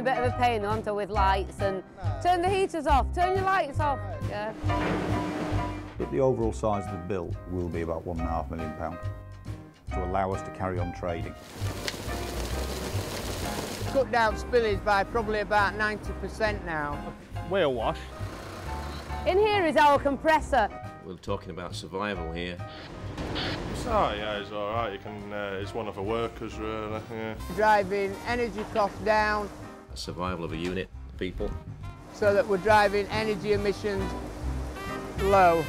bit of a pain, aren't I, with lights and turn the heaters off, turn your lights off. Yeah. But the overall size of the bill will be about £1.5 million to allow us to carry on trading. Cut down spillage by probably about 90% now. Wheel wash. In here is our compressor. We're talking about survival here. Oh yeah, it's all right. You can. It's one of the workers, really. Yeah. Driving energy costs down. A survival of a unit, people. So that we're driving energy emissions low.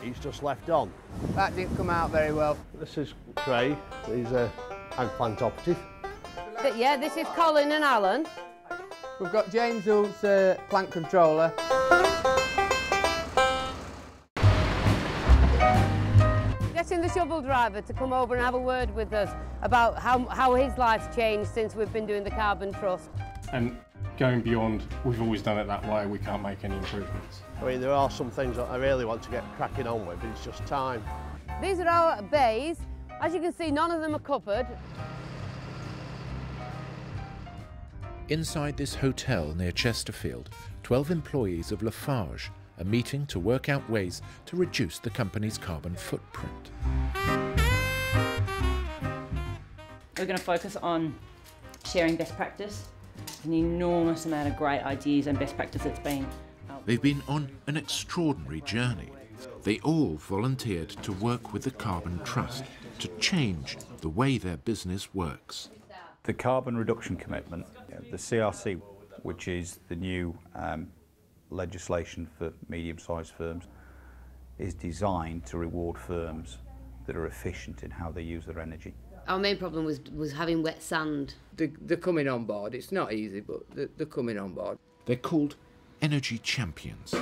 He's just left on. That didn't come out very well. This is Craig. He's a ag plant operative. Yeah, this is Colin and Alan. We've got James who's plant controller. Getting the shovel driver to come over and have a word with us about how his life's changed since we've been doing the carbon trust. And going beyond, we've always done it that way, we can't make any improvements. I mean, there are some things that I really want to get cracking on with, but it's just time. These are our bays. As you can see, none of them are cupboard. Inside this hotel near Chesterfield, 12 employees of Lafarge are meeting to work out ways to reduce the company's carbon footprint. We're going to focus on sharing best practice. An enormous amount of great ideas and best practice that's been. They've been on an extraordinary journey. They all volunteered to work with the Carbon Trust to change the way their business works. The carbon reduction commitment, the CRC, which is the new legislation for medium-sized firms, is designed to reward firms that are efficient in how they use their energy. Our main problem was having wet sand. They're coming on board. It's not easy, but they're coming on board. They're called Energy Champions.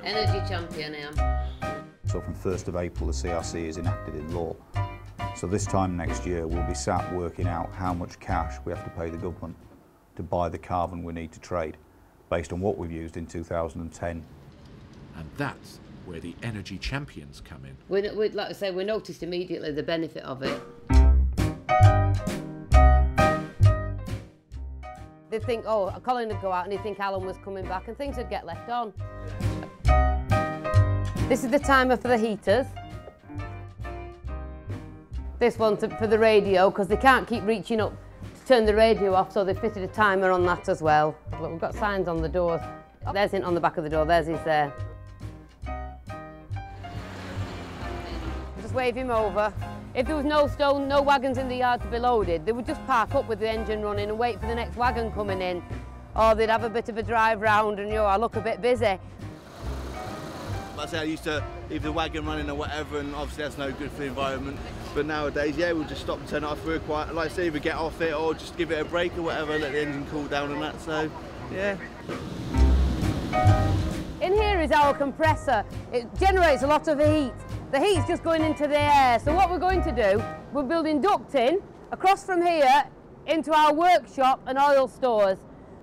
Energy champion, I am. So from 1st of April, the CRC is enacted in law. So this time next year, we'll be sat working out how much cash we have to pay the government to buy the carbon we need to trade, based on what we've used in 2010. And that's where the Energy Champions come in. Like I say, we noticed immediately the benefit of it. They'd think, oh, Colin would go out and he'd think Alan was coming back and things would get left on. This is the timer for the heaters. This one's for the radio, because they can't keep reaching up to turn the radio off, so they fitted a timer on that as well. Look, we've got signs on the doors. There's it on the back of the door, there's his there. Just wave him over. If there was no wagons in the yard to be loaded, they would just park up with the engine running and wait for the next wagon coming in. Or they'd have a bit of a drive round and, I look a bit busy. Like I say, I used to leave the wagon running or whatever, and obviously that's no good for the environment. But nowadays, yeah, we'll just stop and turn it off real quiet. Like I say, either get off it or just give it a break or whatever, let the engine cool down and that, so, yeah. In here is our compressor. It generates a lot of heat. The heat's just going into the air. So what we're going to do, we're building ducting across from here into our workshop and oil stores.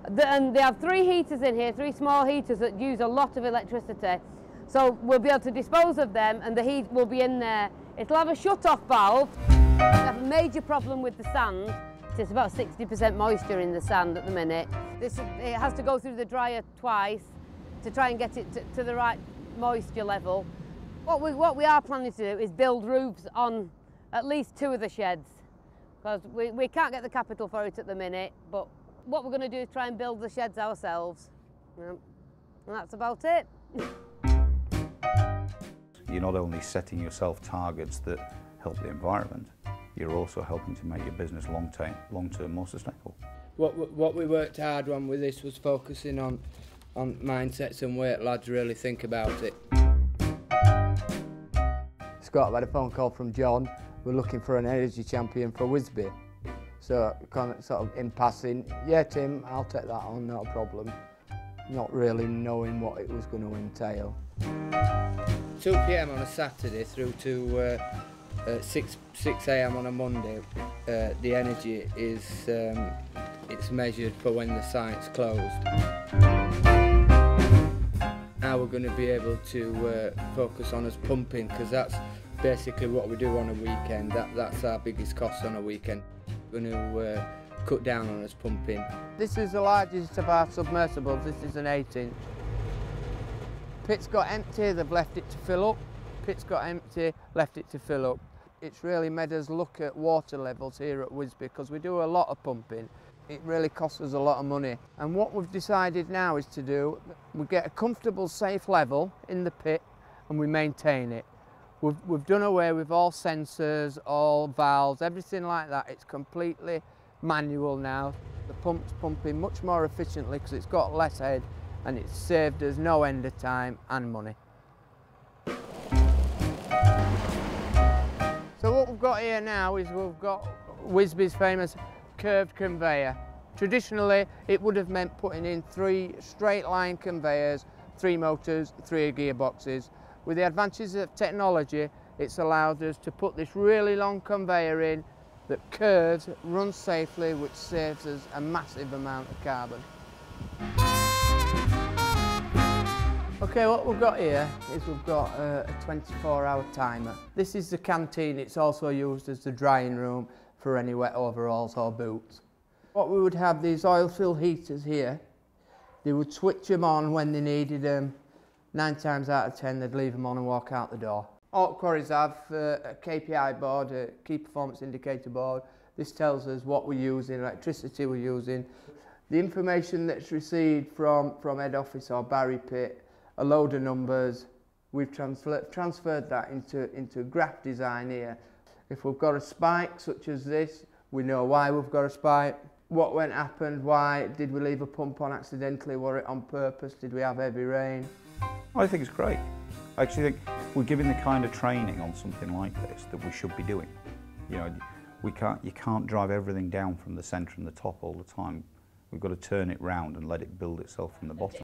And they have 3 heaters in here, 3 small heaters that use a lot of electricity. So we'll be able to dispose of them and the heat will be in there. It'll have a shut-off valve. We have a major problem with the sand. It's about 60% moisture in the sand at the minute. It has to go through the dryer twice to try and get it to the right moisture level. What we are planning to do is build roofs on at least 2 of the sheds, because we can't get the capital for it at the minute, but what we're going to do is try and build the sheds ourselves. And that's about it. You're not only setting yourself targets that help the environment, you're also helping to make your business long-term more sustainable. What we worked hard on with this was focusing on mindsets and way lads really think about it. Scott, I've had a phone call from John. We're looking for an energy champion for Wisby. So kind of sort of in passing, yeah Tim, I'll take that on, not a problem. Not really knowing what it was going to entail. 2 PM on a Saturday through to 6 AM on a Monday, the energy is it's measured for when the site's closed. Now we're going to be able to focus on us pumping, because that's basically what we do on a weekend. That's our biggest cost on a weekend. We're going to cut down on us pumping. This is the largest of our submersibles. This is an 8-inch. Pit's got empty, they've left it to fill up. Pit's got empty, left it to fill up. It's really made us look at water levels here at Wisby because we do a lot of pumping. It really costs us a lot of money. And what we've decided now is to do, we get a comfortable, safe level in the pit and we maintain it. We've done away with all sensors, all valves, everything like that. It's completely manual now. The pump's pumping much more efficiently because it's got less head and it's saved us no end of time and money. So what we've got here now is we've got Wisby's famous curved conveyor. Traditionally, it would have meant putting in 3 straight line conveyors, 3 motors, 3 gearboxes. With the advances of technology, it's allowed us to put this really long conveyor in that curves, runs safely, which saves us a massive amount of carbon. Okay, what we've got here is we've got a 24-hour timer. This is the canteen. It's also used as the drying room for any wet overalls or boots. What we would have, these oil-filled heaters here, they would switch them on when they needed them. 9 times out of 10 they'd leave them on and walk out the door. All quarries have a KPI board, a key performance indicator board. This tells us what we're using, electricity we're using. The information that's received from head office or Barry Pit, a load of numbers, we've transferred that into graph design here. If we've got a spike such as this, we know why we've got a spike, what happened, why, did we leave a pump on accidentally, was it on purpose, did we have heavy rain? I think it's great. I actually think we're giving the kind of training on something like this that we should be doing. You know, you can't drive everything down from the centre and the top all the time. We've got to turn it round and let it build itself from the bottom.